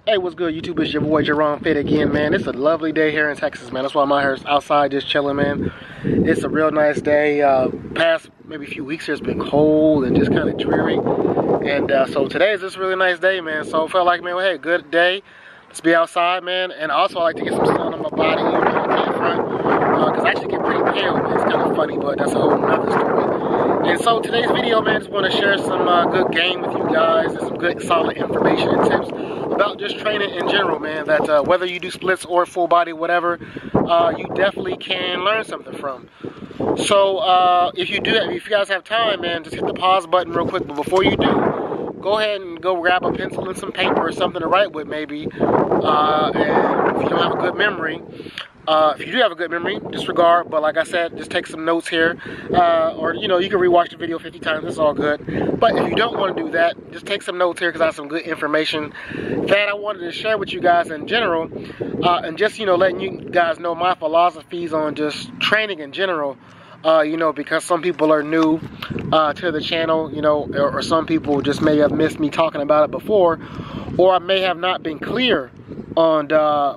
Hey, what's good, YouTube? It's your boy Jaron Fit again, man. It's a lovely day here in Texas, man. That's why I'm out here outside just chilling, man. It's a real nice day. Past maybe a few weeks here, it's been cold and just kind of dreary. And so today is just a really nice day, man. So I felt like, man, well, hey, good day. Let's be outside, man. And also I like to get some sun on my body, you know, on the front. Because I actually get pretty pale, man. It's kind of funny, but that's a whole nother story. And so today's video, man, just want to share some good game with you guys and some good solid information and tips about just training in general, man. That whether you do splits or full body, whatever, you definitely can learn something from. So if you guys have time, man, just hit the pause button real quick. But before you do, go ahead and go grab a pencil and some paper or something to write with, maybe. And if you don't have a good memory, if you do have a good memory, disregard, but like I said, just take some notes here, or you know, you can rewatch the video 50 times, it's all good. But if you don't want to do that, just take some notes here because I have some good information that I wanted to share with you guys in general, and just, you know, letting you guys know my philosophies on just training in general, you know, because some people are new to the channel, you know, or some people just may have missed me talking about it before, or I may have not been clear on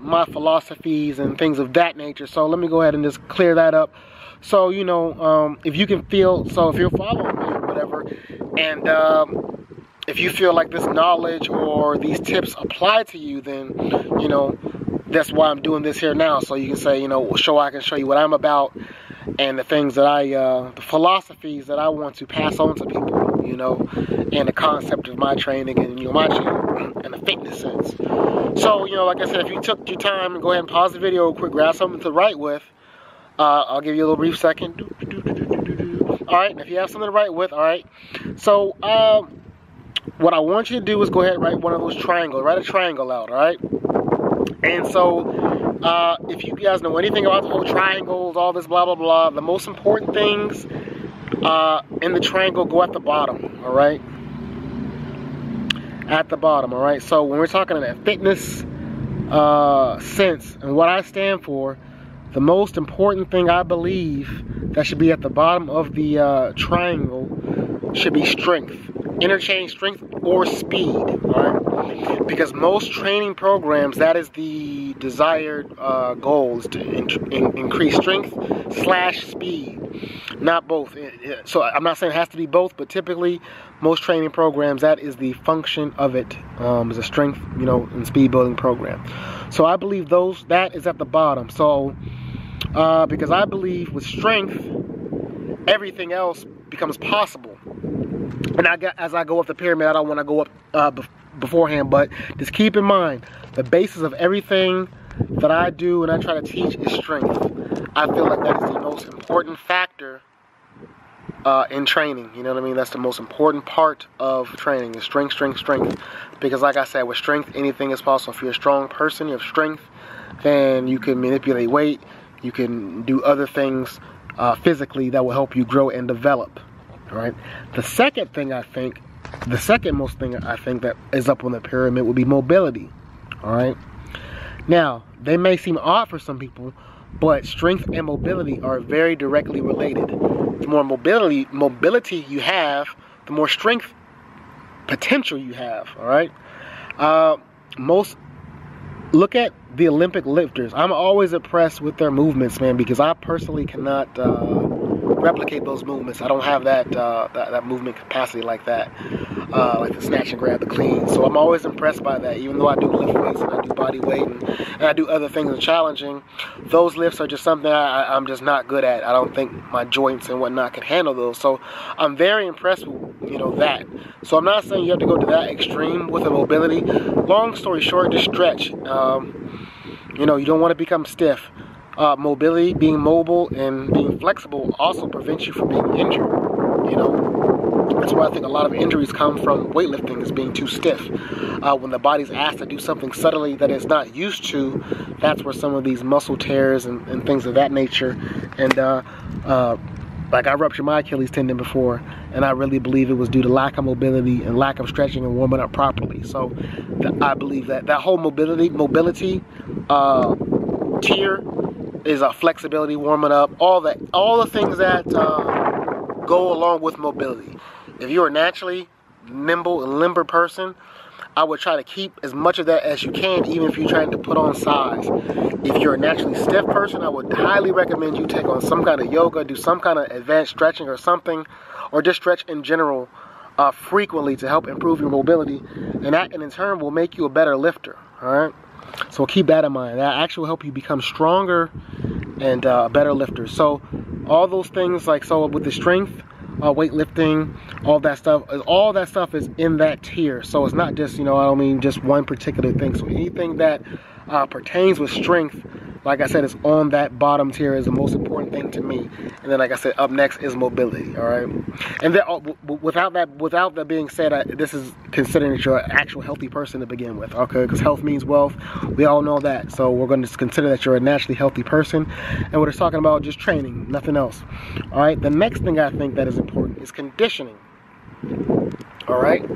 my philosophies and things of that nature. So let me go ahead and just clear that up. So, you know, if you can feel, so if you're following me or whatever, and if you feel like this knowledge or these tips apply to you, then, you know, that's why I'm doing this here now. So you can say, you know, I can show you what I'm about and the things that the philosophies that I want to pass on to people, you know, and the concept of my training and, you know, my channel and the fitness sense. So, you know, like I said, if you took your time and go ahead and pause the video real quick, grab something to write with, I'll give you a little brief second. All right, if you have something to write with, all right. So, what I want you to do is go ahead and write one of those triangles. Write a triangle out, all right? And so, if you guys know anything about the whole triangles, all this blah, blah, blah, the most important things in the triangle go at the bottom, all right? At the bottom, all right? So when we're talking in that fitness sense and what I stand for, the most important thing I believe that should be at the bottom of the triangle should be strength. Interchange strength or speed, all right? Because most training programs, that is the desired goal, is to increase strength / speed, not both. So I'm not saying it has to be both, but typically most training programs, that is the function of it, is a strength, you know, and speed building program. So I believe that is at the bottom. So because I believe with strength, everything else becomes possible. And as I go up the pyramid, I don't want to go up beforehand, but just keep in mind, the basis of everything that I do and I try to teach is strength. I feel like that is the most important factor in training. You know what I mean? That's the most important part of training, is strength, strength, strength. Because like I said, with strength, anything is possible. If you're a strong person, you have strength, then you can manipulate weight, you can do other things physically that will help you grow and develop. All right. The second most thing I think that is up on the pyramid would be mobility. All right. Now, they may seem odd for some people, but strength and mobility are very directly related. The more mobility you have, the more strength potential you have. All right. Look at the Olympic lifters. I'm always impressed with their movements, man, because I personally cannot replicate those movements. I don't have that movement capacity like that, like the snatch and grab, the clean. So I'm always impressed by that. Even though I do lift weights and I do body weight and I do other things that are challenging, those lifts are just something I'm just not good at. I don't think my joints and whatnot can handle those. So I'm very impressed with, you know, that. So I'm not saying you have to go to that extreme with the mobility. Long story short, just stretch. You know, you don't want to become stiff. Mobility, being mobile and being flexible also prevents you from being injured. You know, that's why I think a lot of injuries come from weightlifting, is being too stiff. When the body's asked to do something suddenly that it's not used to, that's where some of these muscle tears and things of that nature. And like I ruptured my Achilles tendon before, and I really believe it was due to lack of mobility and lack of stretching and warming up properly. So I believe that whole mobility tier is flexibility, warming up, all the things that go along with mobility. If you're a naturally nimble and limber person, I would try to keep as much of that as you can, even if you're trying to put on size. If you're a naturally stiff person, I would highly recommend you take on some kind of yoga, do some kind of advanced stretching or something, or just stretch in general frequently to help improve your mobility, and that in turn will make you a better lifter. All right, so keep that in mind. That actually will help you become stronger and a better lifter. So all those things, like, so with the strength, weightlifting, all that stuff is in that tier. So it's not just, I don't mean just one particular thing. So anything that pertains with strength, like I said, is on that bottom tier, is the most important thing to me. And then, like I said, up next is mobility. All right. And then, without that being said, this is considering that you're an actual healthy person to begin with. Okay, because health means wealth. We all know that. So we're going to consider that you're a naturally healthy person, and we're just talking about just training, nothing else. All right. The next thing I think that is important is conditioning. All right.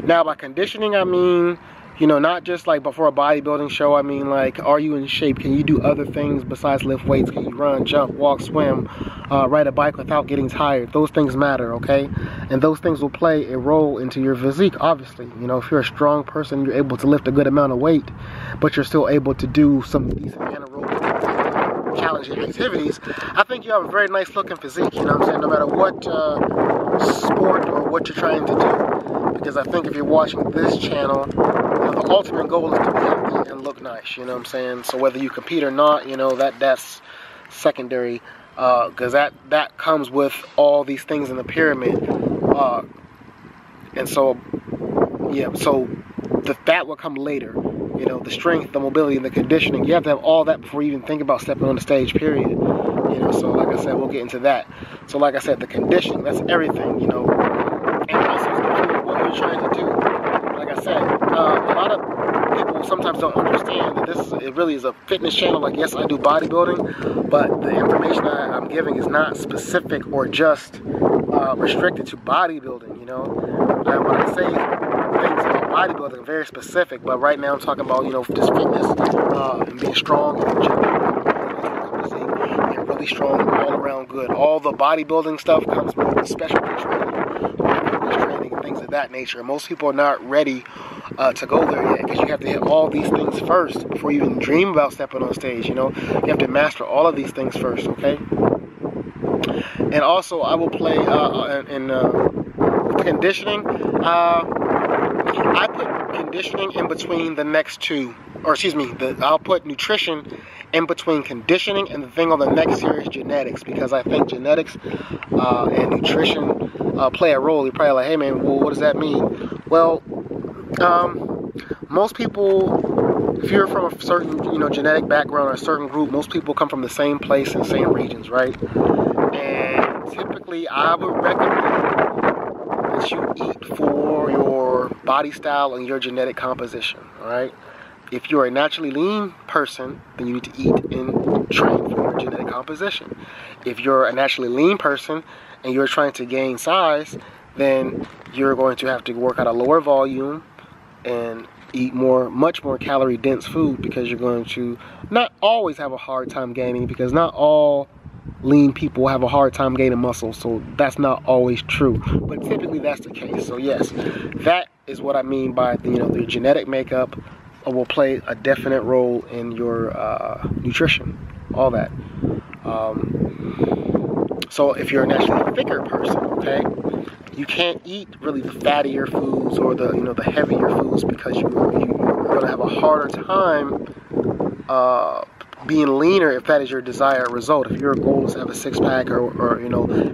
Now, by conditioning, I mean, not just like before a bodybuilding show. I mean, like, are you in shape? Can you do other things besides lift weights? Can you run, jump, walk, swim, ride a bike without getting tired? Those things matter, okay? And those things will play a role into your physique, obviously. If you're a strong person, you're able to lift a good amount of weight, but you're still able to do some decent anaerobic challenging activities. I think you have a very nice looking physique, no matter what sport or what you're trying to do. Because I think if you're watching this channel, the ultimate goal is to be healthy and look nice, So whether you compete or not, that's secondary, because that comes with all these things in the pyramid. And so, yeah, so that will come later. The strength, the mobility, and the conditioning. You have to have all that before you even think about stepping on the stage, period. So like I said, we'll get into that. So like I said, the conditioning, that's everything, And also what you're trying to do. Like I said, a lot of people sometimes don't understand that it really is a fitness channel. Like, yes, I do bodybuilding, but the information I'm giving is not specific or just restricted to bodybuilding, And when I say things about bodybuilding, very specific, but right now I'm talking about, just fitness and being strong and really strong all around good. All the bodybuilding stuff comes with specialty training and things of that nature. Most people are not ready to go there yet, because you have to hit all these things first before you even dream about stepping on stage. You have to master all of these things first, okay? And also, I will play with conditioning. I put conditioning in between the next two, or excuse me, I'll put nutrition in between conditioning, and the thing on the next here is genetics, because I think genetics and nutrition play a role. You're probably like, hey man, well, what does that mean? Well, most people, if you're from a certain, genetic background or a certain group, most people come from the same place and same regions, right? And typically, I would recommend that you eat for your body style and your genetic composition, all right? If you're a naturally lean person, then you need to eat and train for your genetic composition. If you're a naturally lean person and you're trying to gain size, then you're going to have to work at a lower volume and eat much more calorie dense food, because you're going to not always have a hard time gaining, because not all lean people have a hard time gaining muscle, so that's not always true, but typically that's the case. So yes, that is what I mean by the genetic makeup will play a definite role in your nutrition, all that. So if you're a naturally thicker person, okay, you can't eat really the fattier foods or the the heavier foods, because you're going to have a harder time being leaner if that is your desired result. If your goal is to have a six-pack or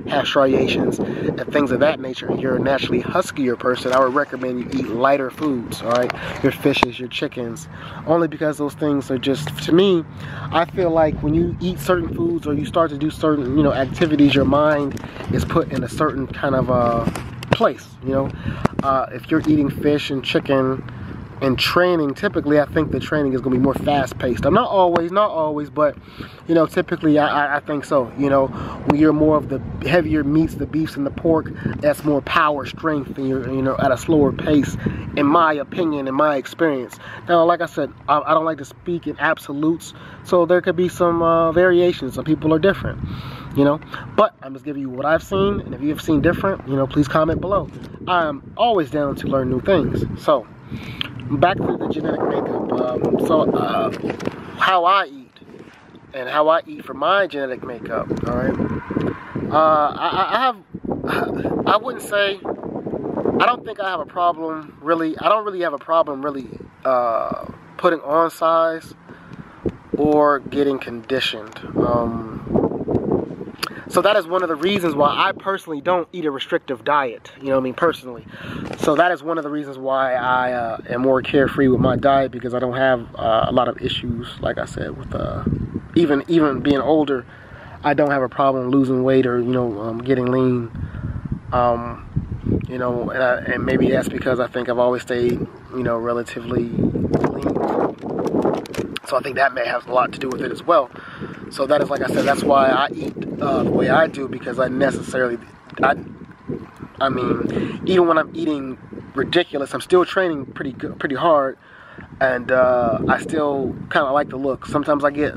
have striations and things of that nature, and you're a naturally huskier person, I would recommend you eat lighter foods, all right? Your fishes, your chickens, only because those things are just, to me, I feel like when you eat certain foods or you start to do certain, activities, your mind is put in a certain kind of place, if you're eating fish and chicken and training, typically I think the training is going to be more fast-paced. Not always, but typically I think so. When you're more of the heavier meats, the beefs and the pork, that's more power, strength, and you're at a slower pace, in my opinion, in my experience. Now, like I said, I don't like to speak in absolutes, so there could be some variations. Some people are different, but I'm just giving you what I've seen, and if you have seen different, please comment below. I'm always down to learn new things. So back to the genetic makeup. How I eat and how I eat for my genetic makeup. All right. I wouldn't say. I don't think I have a problem really. I don't really have a problem really putting on size or getting conditioned. So that is one of the reasons why I personally don't eat a restrictive diet, you know what I mean, personally. So that is one of the reasons why I am more carefree with my diet, because I don't have a lot of issues, like I said, with even being older. I don't have a problem losing weight or, you know, getting lean. You know, and maybe that's because I think I've always stayed, you know, relatively lean. So I think that may have a lot to do with it as well. So that is, like I said, that's why I eat the way I do, because I mean, even when I'm eating ridiculous, I'm still training pretty hard, and I still kind of like the look. Sometimes I get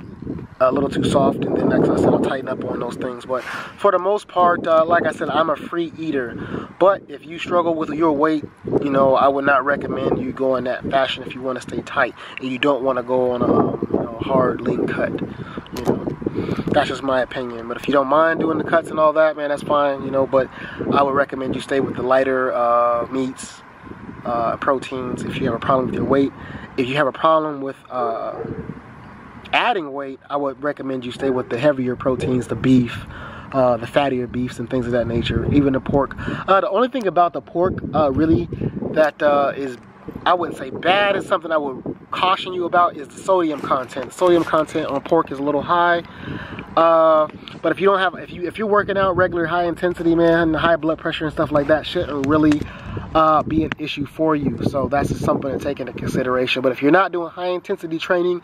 a little too soft, and then next I said I'll tighten up on those things. But for the most part, like I said, I'm a free eater. But if you struggle with your weight, you know, I would not recommend you go in that fashion if you want to stay tight and you don't want to go on a you know, hard lean cut. You know, that's just my opinion. But if you don't mind doing the cuts and all that, man, that's fine. You know, but I would recommend you stay with the lighter meats, proteins. If you have a problem with your weight, if you have a problem with adding weight, I would recommend you stay with the heavier proteins, the beef, the fattier beefs and things of that nature, even the pork. The only thing about the pork really that is, I wouldn't say bad, is something I would caution you about, is the sodium content. The sodium content on pork is a little high. But if you don't have, if you're working out regular high intensity, man, high blood pressure and stuff like that, shouldn't really be an issue for you. So that's just something to take into consideration. But if you're not doing high intensity training,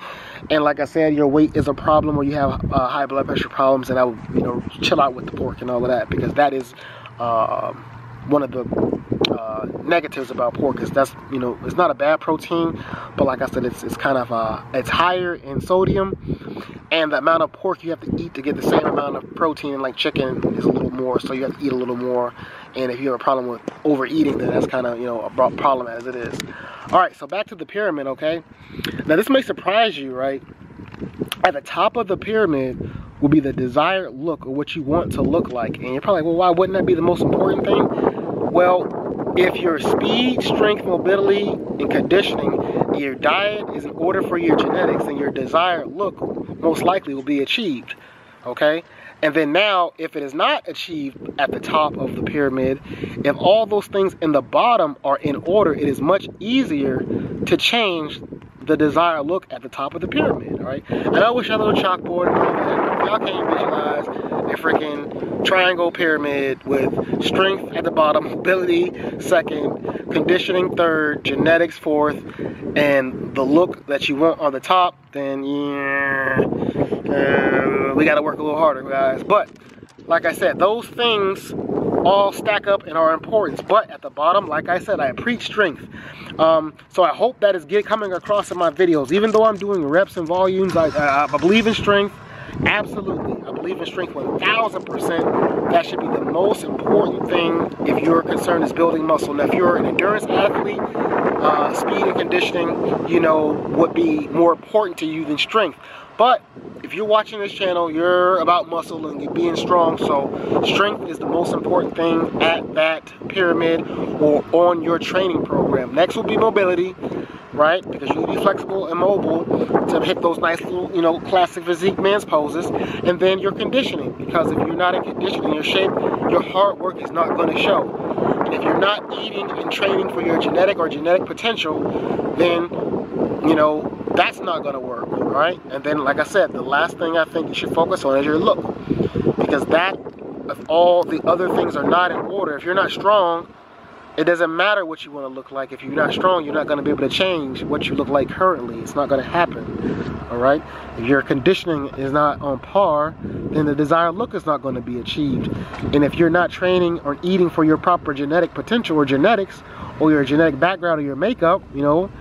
and like I said, your weight is a problem, or you have high blood pressure problems, then I would, you know, chill out with the pork and all of that, because that is one of the negatives about pork. Is that's, you know, it's not a bad protein, but like I said, it's kind of it's higher in sodium, and the amount of pork you have to eat to get the same amount of protein like chicken is a little more, so you have to eat a little more. And if you have a problem with overeating, then that's kind of, you know, a problem as it is. All right, so back to the pyramid, okay? Now this may surprise you, right? At the top of the pyramid will be the desired look, or what you want to look like. And you're probably like, well, why wouldn't that be the most important thing? Well, if your speed, strength, mobility, and conditioning, your diet is in order for your genetics, then your desired look most likely will be achieved, okay? And then now, if it is not achieved at the top of the pyramid, if all those things in the bottom are in order, it is much easier to change the desired look at the top of the pyramid, all right? And I wish I had a little chalkboard, and y'all can't visualize a freaking triangle pyramid with strength at the bottom, mobility second, conditioning third, genetics fourth, and the look that you want on the top, then yeah, we got to work a little harder, guys. But like I said, those things all stack up and are important. But at the bottom, like I said, I preach strength. So I hope that is coming across in my videos. Even though I'm doing reps and volumes, I believe in strength. Absolutely, I believe in strength 1000%. That should be the most important thing if your concern is building muscle. Now, if you're an endurance athlete, speed and conditioning, you know, would be more important to you than strength. But if you're watching this channel, you're about muscle and being strong, so strength is the most important thing at that pyramid or on your training program. Next will be mobility, right? Because you need to be flexible and mobile to hit those nice little, you know, classic physique man's poses. And then your conditioning, because if you're not in conditioning, your shape, your hard work is not going to show. And if you're not eating and training for your genetic or genetic potential, then, you know, that's not going to work, all right? And then, like I said, the last thing I think you should focus on is your look. Because that, if all the other things are not in order, if you're not strong, it doesn't matter what you want to look like. If you're not strong, you're not going to be able to change what you look like currently. It's not going to happen, all right? If your conditioning is not on par, then the desired look is not going to be achieved. And if you're not training or eating for your proper genetic potential or genetics, or your genetic background or your makeup, you know,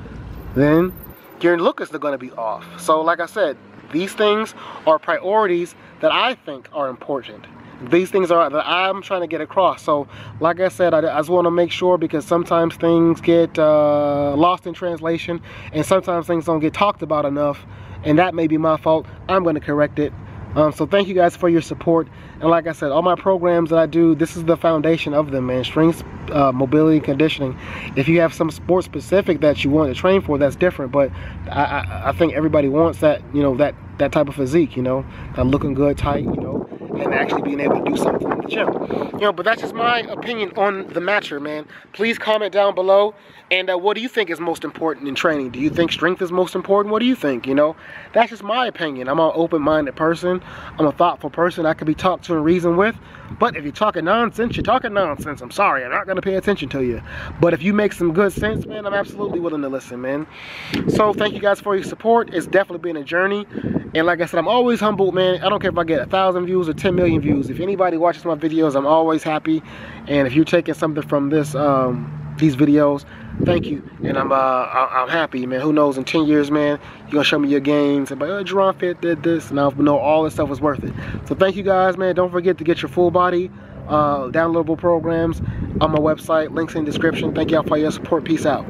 then your look is going to be off. So like I said, these things are priorities that I think are important. these things are that I'm trying to get across. So like I said, I just want to make sure, because sometimes things get lost in translation, and sometimes things don't get talked about enough, and that may be my fault. I'm going to correct it. So thank you guys for your support. And like I said, all my programs that I do, this is the foundation of them, man. Strength, mobility, conditioning. If you have some sport specific that you want to train for, that's different. But I think everybody wants that, you know, that type of physique, you know, that looking good, tight, you know, and actually being able to do something in the gym. You know, but that's just my opinion on the matcher, man. Please comment down below. And what do you think is most important in training? Do you think strength is most important? What do you think? You know, that's just my opinion. I'm an open-minded person. I'm a thoughtful person I can be talked to and reasoned with. But if you're talking nonsense, you're talking nonsense. I'm sorry, I'm not going to pay attention to you. But if you make some good sense, man, I'm absolutely willing to listen, man. So thank you guys for your support. It's definitely been a journey. And like I said, I'm always humbled, man. I don't care if I get 1,000 views or 10 million views. If anybody watches my videos, I'm always happy. And if you're taking something from this, these videos, thank you. And I'm happy, man. Who knows, in 10 years, man, you're gonna show me your gains and be like, oh, Jaron Fit did this, and I'll know all this stuff was worth it. So thank you guys, man. Don't forget to get your full body downloadable programs on my website. Links in the description. Thank y'all for your support. Peace out.